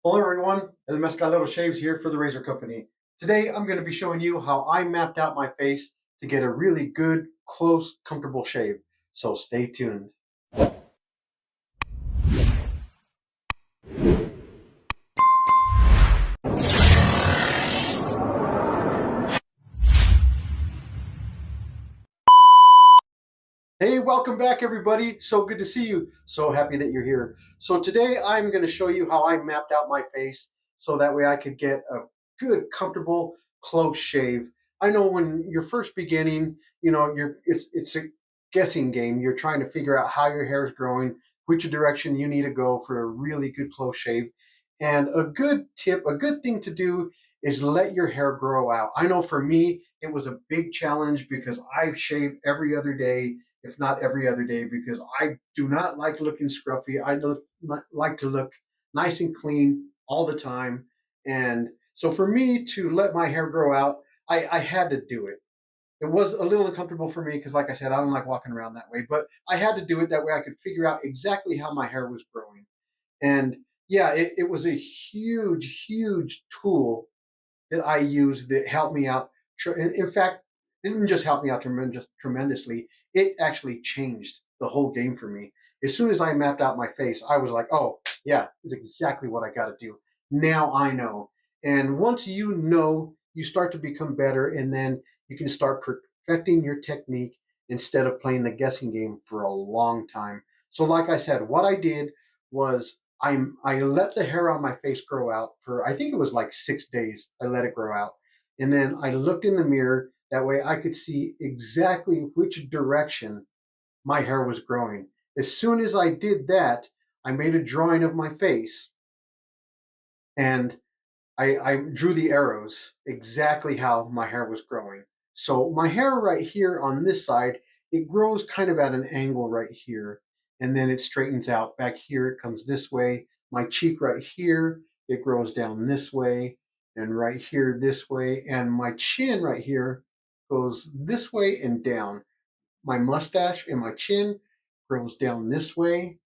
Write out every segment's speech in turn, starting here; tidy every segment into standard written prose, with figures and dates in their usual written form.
Hello everyone, El Mescalero Shaves here for the Razor Company. Today I'm going to be showing you how I mapped out my face to get a really good, close, comfortable shave. So stay tuned. Hey, welcome back everybody. So good to see you. So happy that you're here. So today I'm going to show you how I mapped out my face so that way I could get a good, comfortable, close shave. I know when you're first beginning, it's a guessing game. You're trying to figure out how your hair is growing, which direction you need to go for a really good close shave. And a good tip, a good thing to do is let your hair grow out. I know for me, it was a big challenge because I shave every other day, if not every other day, because I do not like looking scruffy. Like to look nice and clean all the time. And so for me to let my hair grow out, I had to do it. It was a little uncomfortable for me because, like I said, I don't like walking around that way, but I had to do it that way I could figure out exactly how my hair was growing. And yeah, it was a huge, huge tool that I used that helped me out. In fact, it didn't just help me out tremendously. It actually changed the whole game for me. As soon as I mapped out my face, I was like, oh, yeah, it's exactly what I got to do. Now I know. And once you know, you start to become better, and then you can start perfecting your technique instead of playing the guessing game for a long time. So, like I said, what I did was I let the hair on my face grow out for I think it was like 6 days. I let it grow out, and then I looked in the mirror. That way, I could see exactly which direction my hair was growing. As soon as I did that, I made a drawing of my face, and I drew the arrows exactly how my hair was growing. So my hair right here on this side, it grows kind of at an angle right here, and then it straightens out. Back here, it comes this way. My cheek right here, it grows down this way, and right here this way, and my chin right here goes this way and down. My mustache and my chin grows down this way,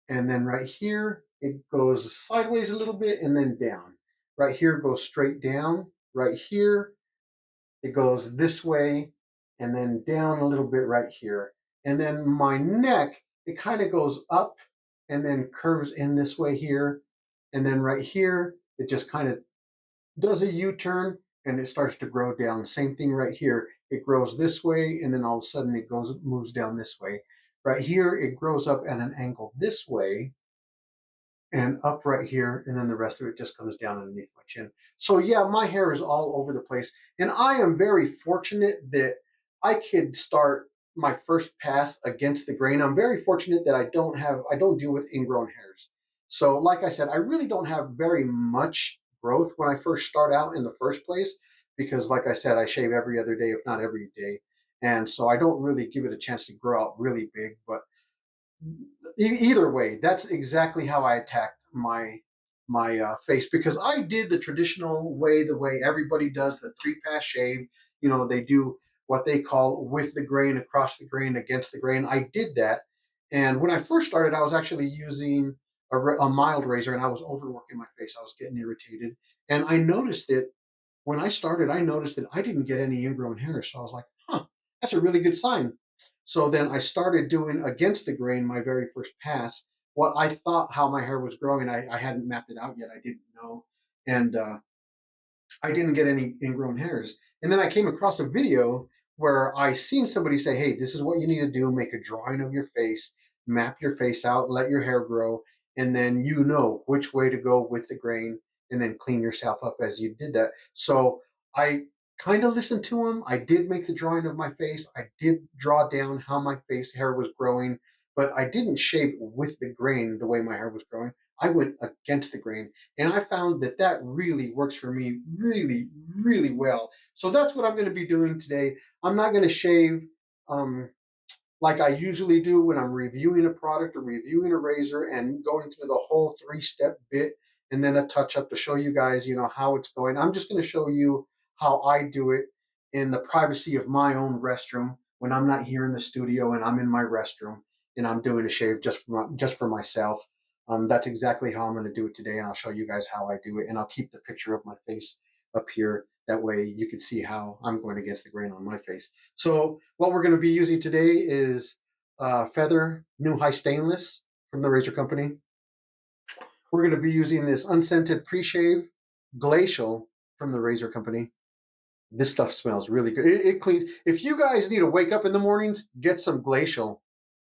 and then right here, it goes sideways a little bit and then down. Right here goes straight down. Right here, it goes this way and then down a little bit right here. And then my neck, it kind of goes up and then curves in this way here. And then right here, it just kind of does a U-turn and it starts to grow down. Same thing right here. It grows this way and then all of a sudden it moves down this way. Right here, it grows up at an angle this way and up right here, and then the rest of it just comes down underneath my chin. So yeah, my hair is all over the place, and I am very fortunate that I could start my first pass against the grain. I'm very fortunate that I don't deal with ingrown hairs. So like I said, I really don't have very much growth when I first start out in the first place, because like I said, I shave every other day, if not every day. And so I don't really give it a chance to grow out really big, but either way, that's exactly how I attacked my face, because I did the traditional way, the way everybody does the 3-pass shave. They do what they call with the grain, across the grain, against the grain. I did that, and when I first started, I was actually using a mild razor, and I was overworking my face. I was getting irritated, and I noticed that when I started, I noticed that I didn't get any ingrown hair. So I was like, huh, that's a really good sign. So then I started doing against the grain my very first pass. What I thought how my hair was growing, I hadn't mapped it out yet. I didn't know. And I didn't get any ingrown hairs. And then I came across a video where I seen somebody say, hey, this is what you need to do. Make a drawing of your face, map your face out, let your hair grow, and then you know which way to go with the grain, and then clean yourself up as you did that. So I kind of listened to him. I did make the drawing of my face. I did draw down how my face hair was growing, but I didn't shave with the grain the way my hair was growing. I went against the grain, and I found that that really works for me really, really well. So that's what I'm going to be doing today. I'm not going to shave um, like I usually do when I'm reviewing a product or reviewing a razor and going through the whole 3-step bit and then a touch up to show you guys, how it's going. I'm just going to show you how I do it in the privacy of my own restroom when I'm not here in the studio and I'm in my restroom and I'm doing a shave just for myself. That's exactly how I'm going to do it today, and I'll show you guys how I do it, and I'll keep the picture of my face up here. That way you can see how I'm going against the grain on my face. So what we're going to be using today is Feather New High Stainless from the Razor Company. We're going to be using this unscented pre-shave Glacial from the Razor Company. This stuff smells really good. It cleans. If you guys need to wake up in the mornings, get some Glacial.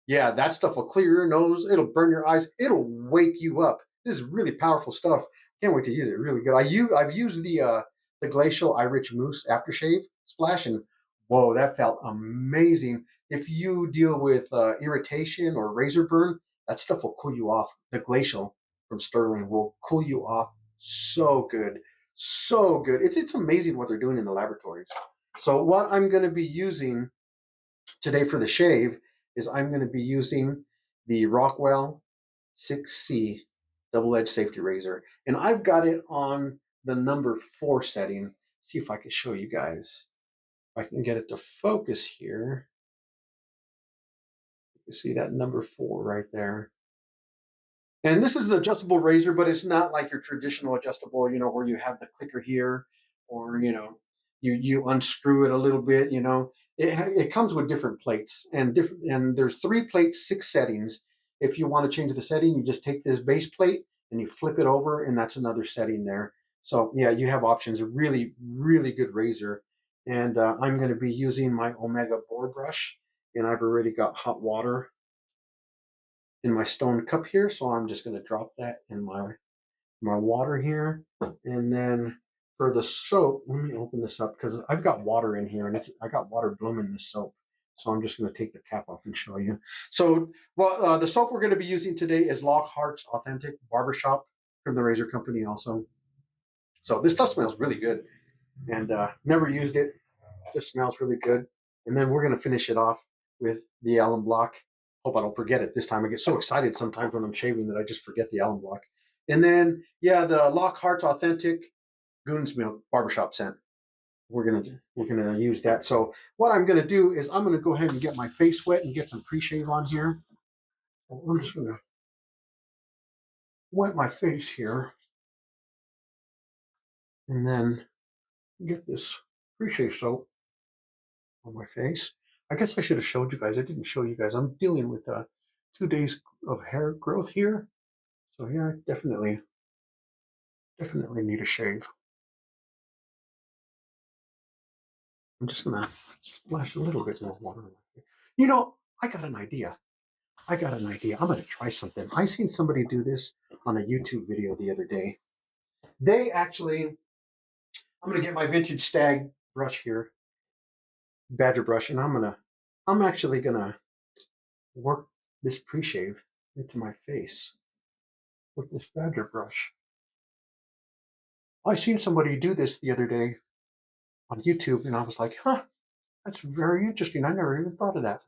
Yeah, that stuff will clear your nose. It'll burn your eyes. It'll wake you up. This is really powerful stuff. Can't wait to use it. Really good. I've used the Glacial Irish Mousse aftershave splash, and whoa, that felt amazing. If you deal with irritation or razor burn, that stuff will cool you off. The Glacial from Sterling will cool you off so good, so good. It's amazing what they're doing in the laboratories. So what I'm going to be using today for the shave is I'm going to be using the Rockwell 6C double-edged safety razor, and I've got it on the number 4 setting. See if I can show you guys. If I can get it to focus here. You see that number 4 right there. And this is an adjustable razor, but it's not like your traditional adjustable, where you have the clicker here, or you unscrew it a little bit. It comes with different plates, and there's 3 plates, 6 settings. If you want to change the setting, you just take this base plate and you flip it over, and that's another setting there. So yeah, you have options. Really, really good razor. And I'm going to be using my Omega BOAR brush, and I've already got hot water in my stone cup here, so I'm just going to drop that in my water here. And then for the soap, let me open this up because I've got water in here, and I got water blooming in the soap. So I'm just going to take the cap off and show you. So, well, the soap we're going to be using today is LOCKHART'S Authentic Barbershop from the Razor Company also. So this stuff smells really good, and never used it. Just smells really good. And then we're going to finish it off with the Allen Block. Hope I don't forget it this time. I get so excited sometimes when I'm shaving that I just forget the Allen Block. And then, yeah, the LOCKHART'S Authentic Goon's Milk Barbershop scent. We're gonna use that. So what I'm gonna do is I'm gonna go ahead and get my face wet and get some pre-shave on here. I'm just gonna wet my face here and then get this pre-shave soap on my face. I guess I should have showed you guys. I didn't show you guys. I'm dealing with 2 days of hair growth here. So yeah, definitely need a shave. I'm just gonna splash a little bit more water. I got an idea. I'm gonna try something. I seen somebody do this on a YouTube video the other day. I'm gonna get my vintage stag brush here, badger brush, and I'm actually gonna work this pre-shave into my face with this badger brush. I seen somebody do this the other day on YouTube, and I was like, huh, that's very interesting. I never even thought of that.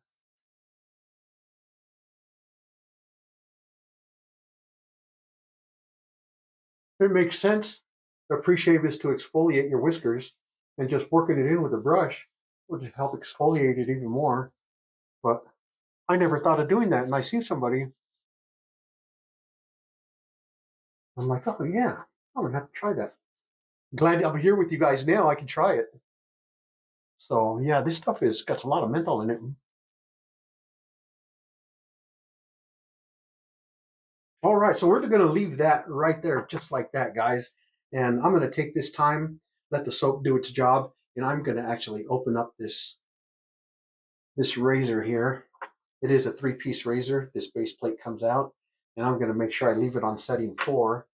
It makes sense. The pre-shave is to exfoliate your whiskers, and just working it in with a brush will just help exfoliate it even more. But I never thought of doing that, and I see somebody. I'm like, oh yeah, I'm gonna have to try that. Glad I'm here with you guys now. I can try it. So yeah, this stuff is got a lot of menthol in it. All right, so we're going to leave that right there, just like that, guys. And I'm going to take this time, let the soap do its job, and I'm going to actually open up this razor here. It is a 3-piece razor. This base plate comes out, and I'm going to make sure I leave it on setting 4.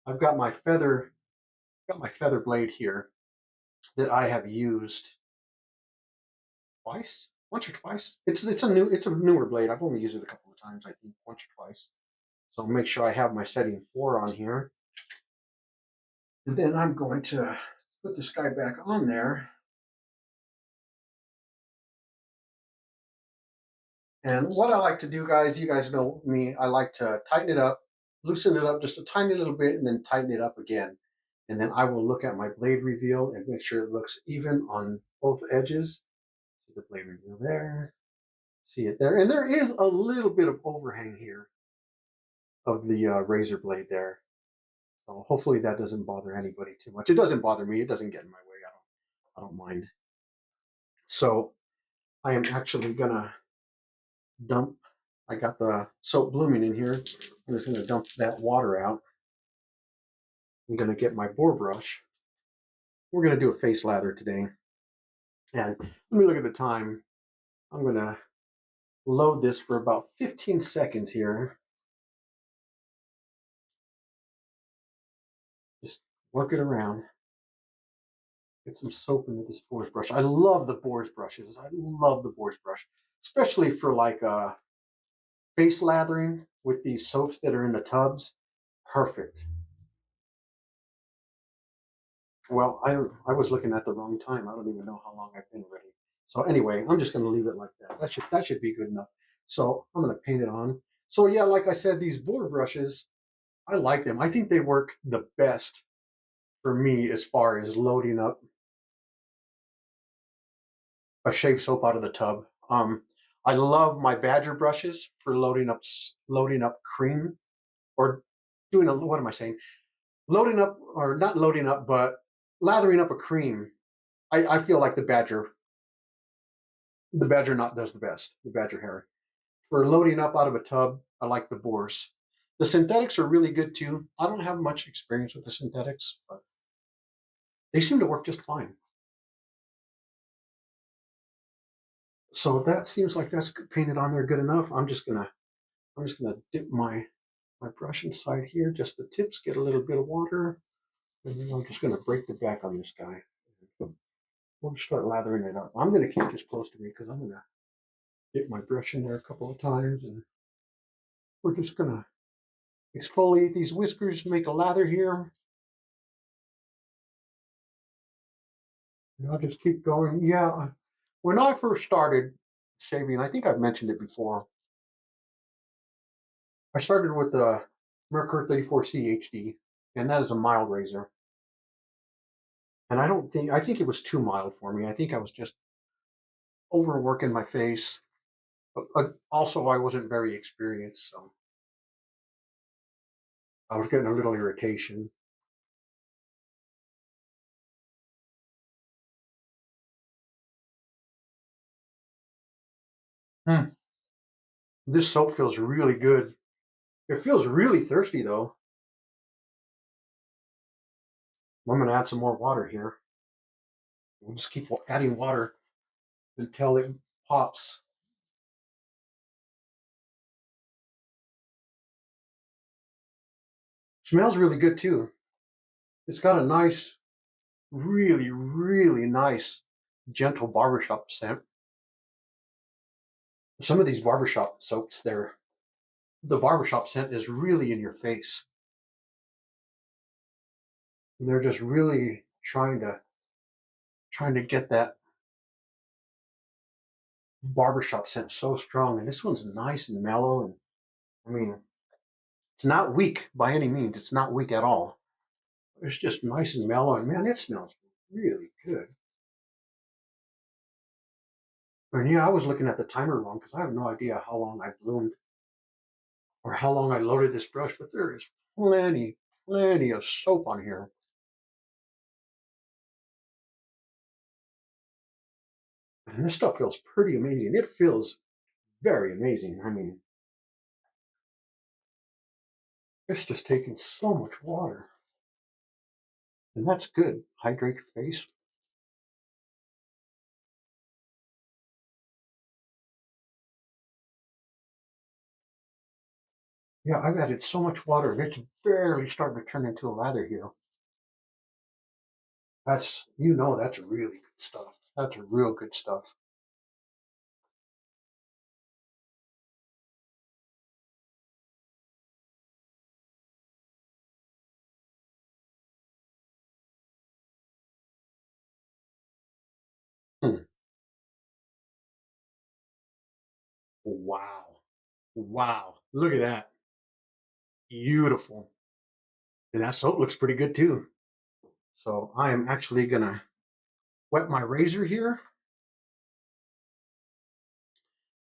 I've got my feather blade here that I have used once or twice. It's a newer blade. I've only used it a couple of times, I think, once or twice. So make sure I have my setting 4 on here. And then I'm going to put this guy back on there. And what I like to do, guys, you guys know me, I like to tighten it up, loosen it up just a tiny little bit, and then tighten it up again. And then I will look at my blade reveal and make sure it looks even on both edges. See the blade reveal there. See it there. And there is a little bit of overhang here. of the razor blade there. So hopefully that doesn't bother anybody too much. It doesn't bother me. It doesn't get in my way. I don't mind. So I am actually gonna dump. I got the soap blooming in here. I'm just gonna dump that water out. I'm gonna get my boar brush. We're gonna do a face lather today. And let me look at the time. I'm gonna load this for about 15 seconds here. Just work it around. Get some soap into this boar's brush. I love the boar's brushes. I love the boar's brush, especially for like face lathering with these soaps that are in the tubs. Perfect. Well, I was looking at the wrong time. I don't even know how long I've been ready. So anyway, I'm just going to leave it like that. That should be good enough. So I'm going to paint it on. So yeah, like I said, these board brushes, I like them. I think they work the best for me as far as loading up a shave soap out of the tub. I love my Badger brushes for loading up cream or doing a what am I saying? Loading up or not loading up, but lathering up a cream. I feel like the Badger knot does the best. The Badger hair for loading up out of a tub. I like the boars. The synthetics are really good too. I don't have much experience with the synthetics, but they seem to work just fine. So that seems like that's painted on there good enough. I'm just gonna dip my brush inside here. Just the tips get a little bit of water, and then I'm just gonna break the back on this guy. We'll start lathering it up. I'm gonna keep this close to me because I'm gonna dip my brush in there a couple of times, and we're just gonna exfoliate these whiskers, make a lather here. And I'll just keep going. Yeah, when I first started shaving, I think I've mentioned it before. I started with the Merkur 34C HD, and that is a mild razor. And I think it was too mild for me. I think I was just overworking my face. But also, I wasn't very experienced, so I was getting a little irritation. Hmm. This soap feels really good. It feels really thirsty though. I'm gonna add some more water here. We'll just keep adding water until it pops. Smells really good too. It's got a nice, really, really nice, gentle barbershop scent. Some of these barbershop soaps, the barbershop scent is really in your face. They're just really trying to get that barbershop scent so strong. And this one's nice and mellow. And I mean, it's not weak by any means. It's not weak at all. It's just nice and mellow. And man, it smells really good. And yeah, I was looking at the timer wrong because I have no idea how long I bloomed or how long I loaded this brush, but there is plenty, plenty of soap on here. And this stuff feels pretty amazing. It feels very amazing. I mean, it's just taking so much water. And that's good. Hydrate your face. Yeah, I've added so much water, and it's barely starting to turn into a lather here. That's really good stuff. That's real good stuff. Hmm. Wow. Wow. Look at that. Beautiful. And that soap looks pretty good too. So I am actually gonna wet my razor here,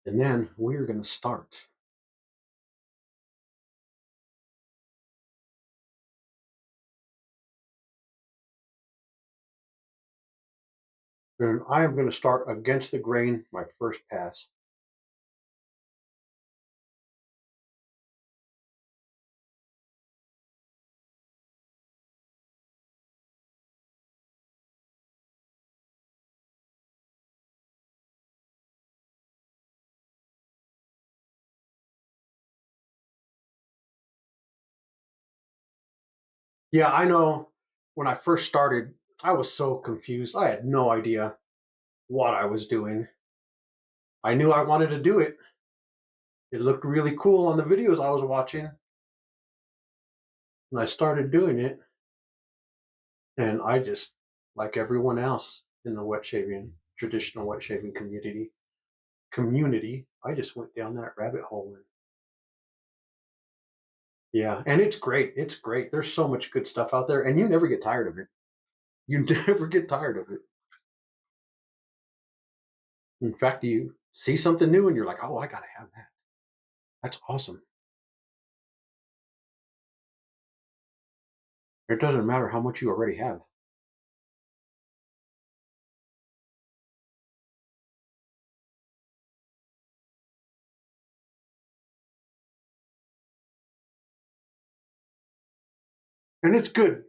and then we're gonna start. And I am going to start against the grain my first pass. Yeah, I know when I first started, I was so confused. I had no idea what I was doing. I knew I wanted to do it. It looked really cool on the videos I was watching, and I started doing it. And I just, like everyone else in the wet shaving, traditional wet shaving community, I just went down that rabbit hole. And yeah, and it's great. It's great. There's so much good stuff out there, and you never get tired of it. You never get tired of it. In fact, you see something new and you're like, oh, I got to have that. That's awesome. It doesn't matter how much you already have. And it's good.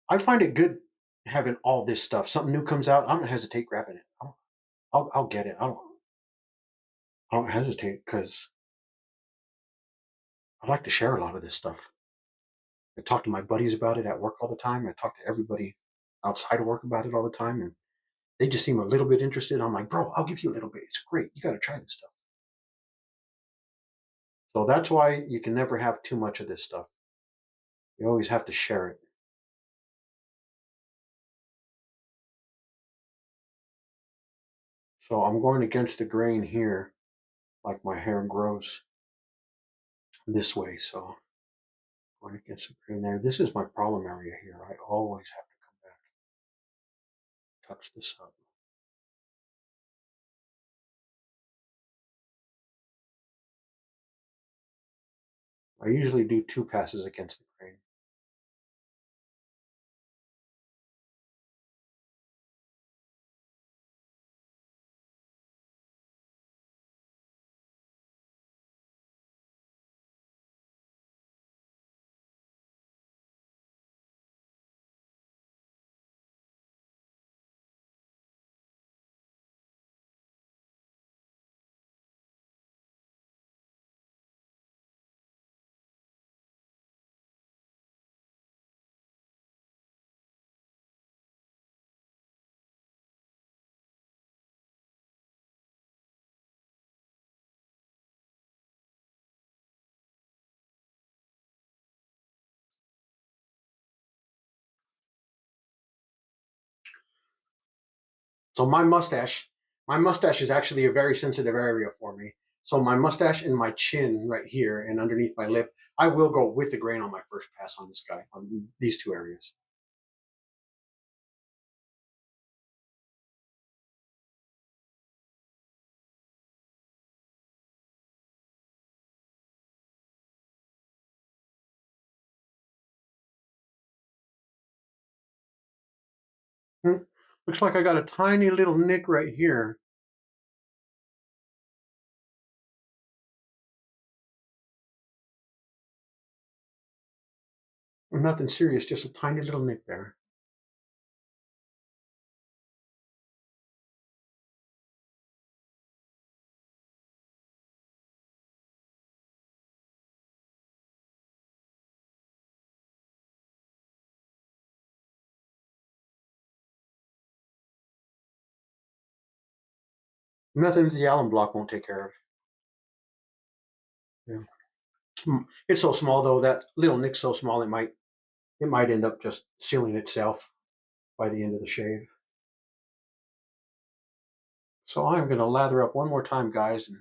I find it good having all this stuff. Something new comes out, I don't hesitate grabbing it. I'll get it. I don't hesitate because I like to share a lot of this stuff. I talk to my buddies about it at work all the time. I talk to everybody outside of work about it all the time, and they just seem a little bit interested. I'm like, bro, I'll give you a little bit. It's great. You got to try this stuff. So that's why you can never have too much of this stuff. You always have to share it. So I'm going against the grain here, like my hair grows this way. So going against the grain there. This is my problem area here. I always have to come back, touch this up. I usually do 2 passes against the grain. So my mustache is actually a very sensitive area for me. So my mustache and my chin right here and underneath my lip, I will go with the grain on my first pass on this guy, on these 2 areas. Hmm. Looks like I got a tiny little nick right here. Nothing serious, just a tiny little nick there. Nothing the alum block won't take care of. Yeah. It's so small though, that little nick's so small it might end up just sealing itself by the end of the shave. So I'm going to lather up one more time, guys, and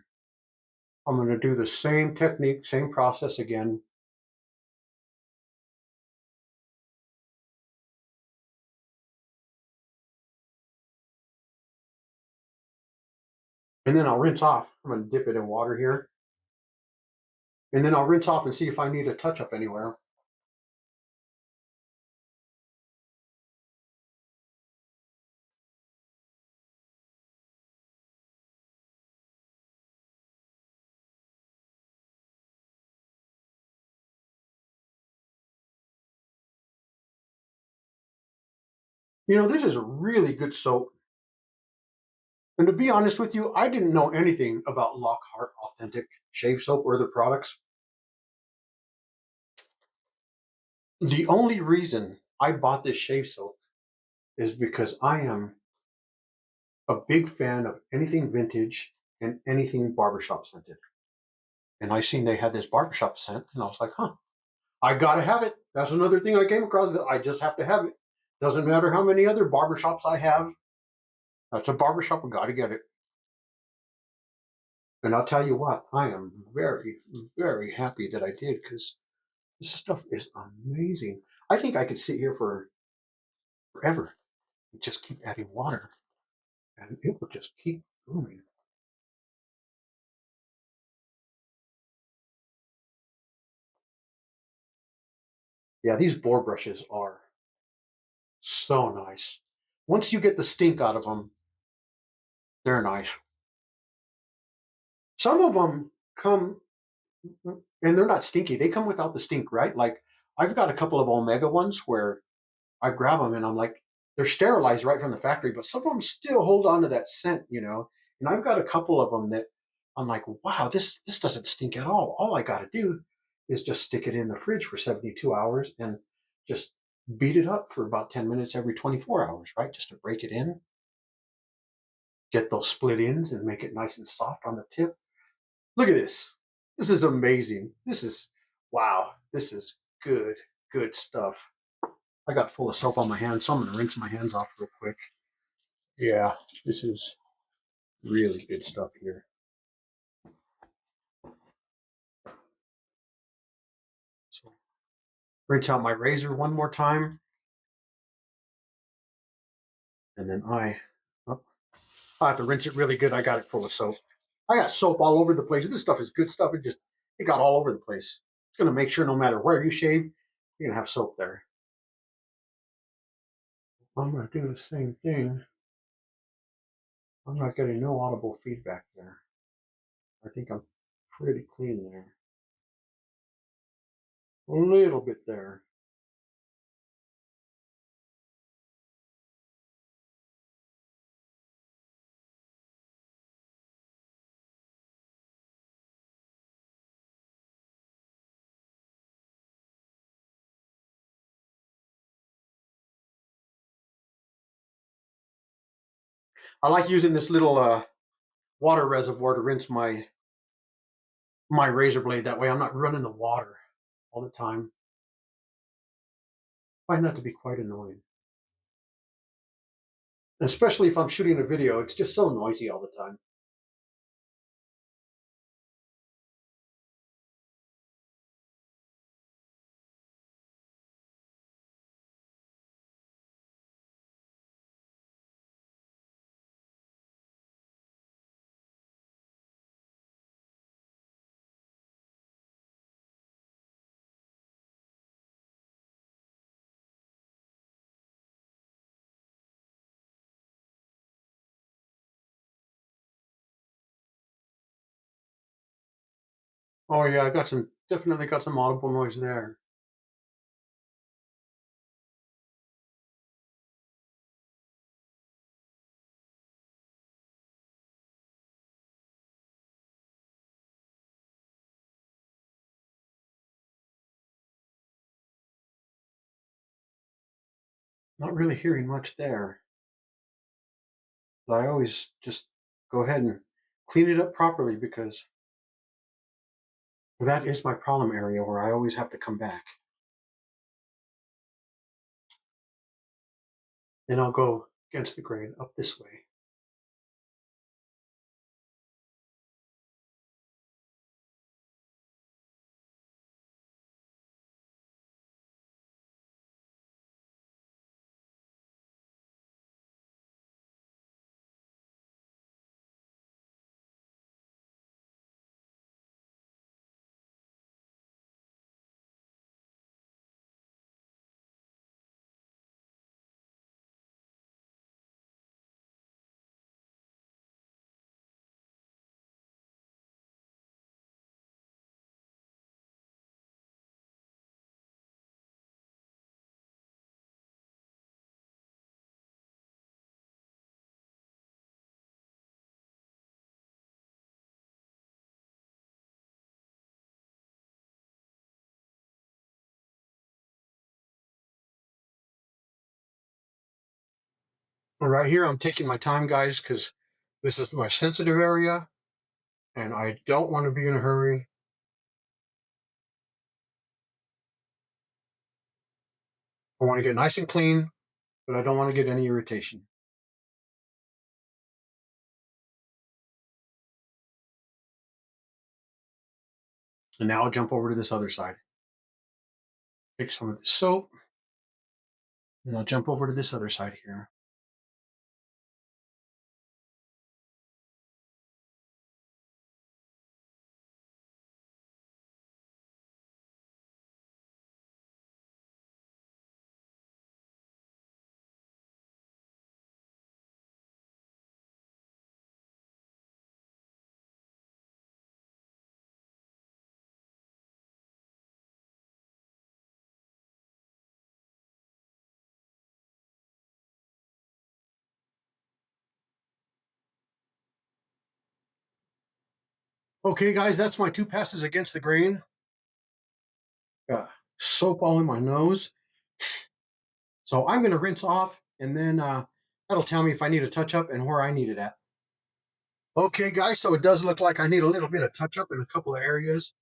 I'm going to do the same technique, same process again. And then I'll rinse off. I'm going to dip it in water here. And then I'll rinse off and see if I need a touch up anywhere. You know, this is a really good soap. And to be honest with you, I didn't know anything about Lockhart Authentic Shave Soap or their products. The only reason I bought this shave soap is because I am a big fan of anything vintage and anything barbershop scented. And I seen they had this barbershop scent, and I was like, huh, I gotta have it. That's another thing I came across that I just have to have it. Doesn't matter how many other barbershops I have. That's a barbershop, I gotta get it. And I'll tell you what, I am very, very happy that I did because this stuff is amazing. I think I could sit here for forever and just keep adding water and it will just keep booming. Yeah, these boar brushes are so nice. Once you get the stink out of them, they're nice. Some of them come and they're not stinky. They come without the stink, right? Like I've got a couple of Omega ones where I grab them and I'm like, they're sterilized right from the factory, but some of them still hold on to that scent, you know. And I've got a couple of them that I'm like, wow, this doesn't stink at all. All I got to do is just stick it in the fridge for 72 hours and just beat it up for about 10 minutes every 24 hours, right? Just to break it in, get those split ends and make it nice and soft on the tip. Look at this. This is amazing. This is, wow, this is good, good stuff. I got full of soap on my hands, so I'm going to rinse my hands off real quick. Yeah, this is really good stuff here. So rinse out my razor one more time, and then oh, I have to rinse it really good. I got it full of soap. I got soap all over the place. This stuff is good stuff. It got all over the place. It's going to make sure no matter where you shave, you're going to have soap there. I'm going to do the same thing. I'm not getting no audible feedback there. I think I'm pretty clean there. A little bit there. I like using this little water reservoir to rinse my razor blade. That way I'm not running the water all the time. I find that to be quite annoying. Especially if I'm shooting a video, it's just so noisy all the time. Oh yeah, I got some, definitely got some audible noise there. Not really hearing much there. But I always just go ahead and clean it up properly because that is my problem area where I always have to come back. Then I'll go against the grain up this way. And right here, I'm taking my time, guys, because this is my sensitive area and I don't want to be in a hurry. I want to get nice and clean, but I don't want to get any irritation. And now I'll jump over to this other side. Take some of the soap, and I'll jump over to this other side here. Okay, guys, that's my 2 passes against the grain. Got soap all in my nose. So I'm going to rinse off, and then that'll tell me if I need a touch up and where I need it at. Okay, guys, so it does look like I need a little bit of touch up in a couple of areas.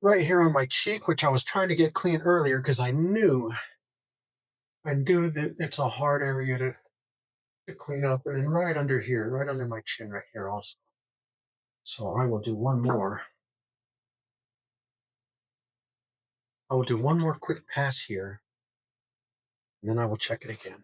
Right here on my cheek, which I was trying to get clean earlier because I knew that it's a hard area to clean up. And then right under here, right under my chin right here also. So I will do one more. I will do one more quick pass here, and then I will check it again.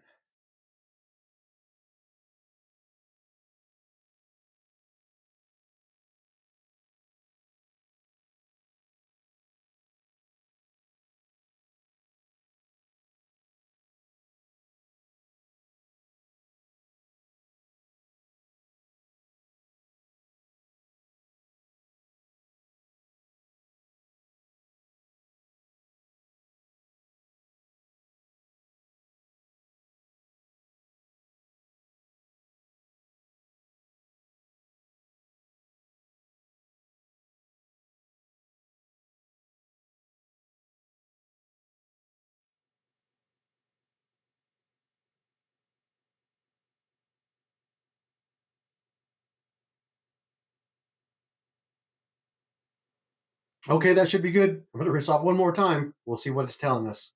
Okay, that should be good. I'm going to rinse off one more time. We'll see what it's telling us.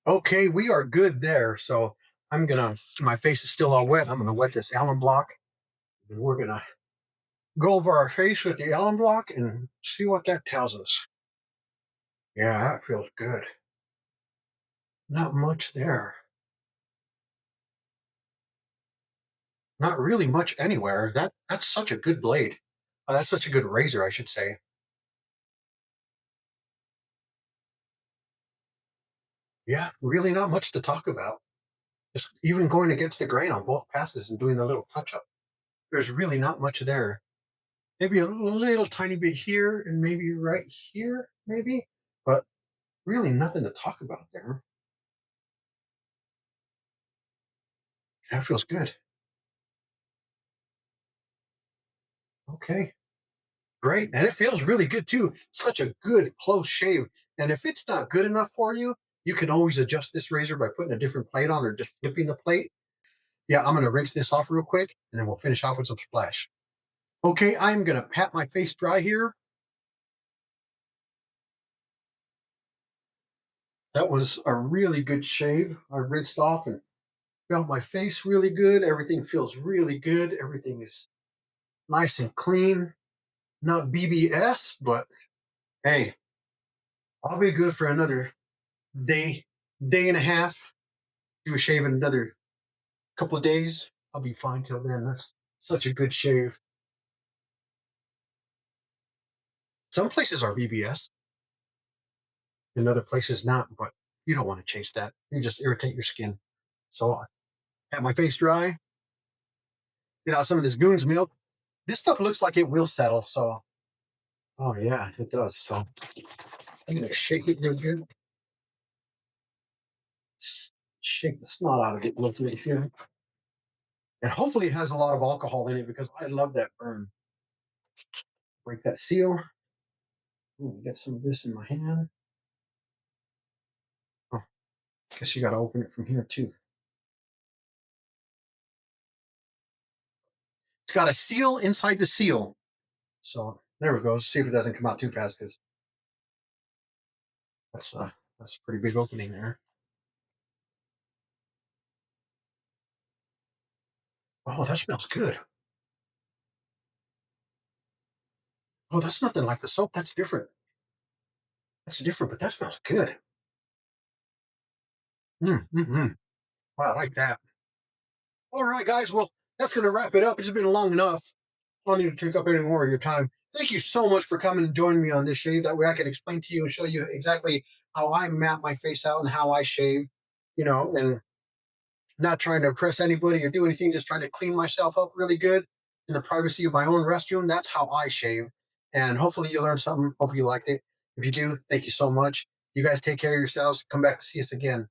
Okay, we are good there. So my face is still all wet. I'm gonna wet this Allen block. And we're gonna go over our face with the Allen block and see what that tells us. Yeah, that feels good. Not much there. Not really much anywhere. That's such a good blade. That's such a good razor, I should say. Yeah, really not much to talk about. Just even going against the grain on both passes and doing the little touch up. There's really not much there. Maybe a little tiny bit here and maybe right here, maybe, but really nothing to talk about there. That feels good. Okay, great. And it feels really good too. Such a good close shave. And if it's not good enough for you, you can always adjust this razor by putting a different plate on or just flipping the plate. Yeah, I'm going to rinse this off real quick and then we'll finish off with some splash. Okay, I'm going to pat my face dry here. That was a really good shave. I rinsed off and felt my face really good. Everything feels really good. Everything is nice and clean. Not BBS, but hey, I'll be good for another day, day and a half. Do a shave in another couple of days. I'll be fine till then. That's such a good shave. Some places are BBS, and other places not, but you don't want to chase that. You just irritate your skin. So I have my face dry, get out some of this Goon's milk. This stuff looks like it will settle. So, oh yeah, it does. So I'm gonna shake it real good. Shake the snot out of it real good here. And hopefully it has a lot of alcohol in it because I love that burn. Break that seal. Get some of this in my hand. Oh, guess you got to open it from here too. It's got a seal inside the seal. So there we go. Let's see if it doesn't come out too fast because that's uh that's a pretty big opening there. Oh, that smells good. Oh, that's nothing like the soap. That's different. That's different, but that smells good. Mm. Wow, I like that. All right, guys. Well, that's going to wrap it up. It's been long enough. I don't need to take up any more of your time. Thank you so much for coming and joining me on this shave. That way I can explain to you and show you exactly how I map my face out and how I shave, and not trying to impress anybody or do anything, just trying to clean myself up really good in the privacy of my own restroom. That's how I shave. And hopefully you learned something. Hope you liked it. If you do, thank you so much. You guys take care of yourselves. Come back to see us again.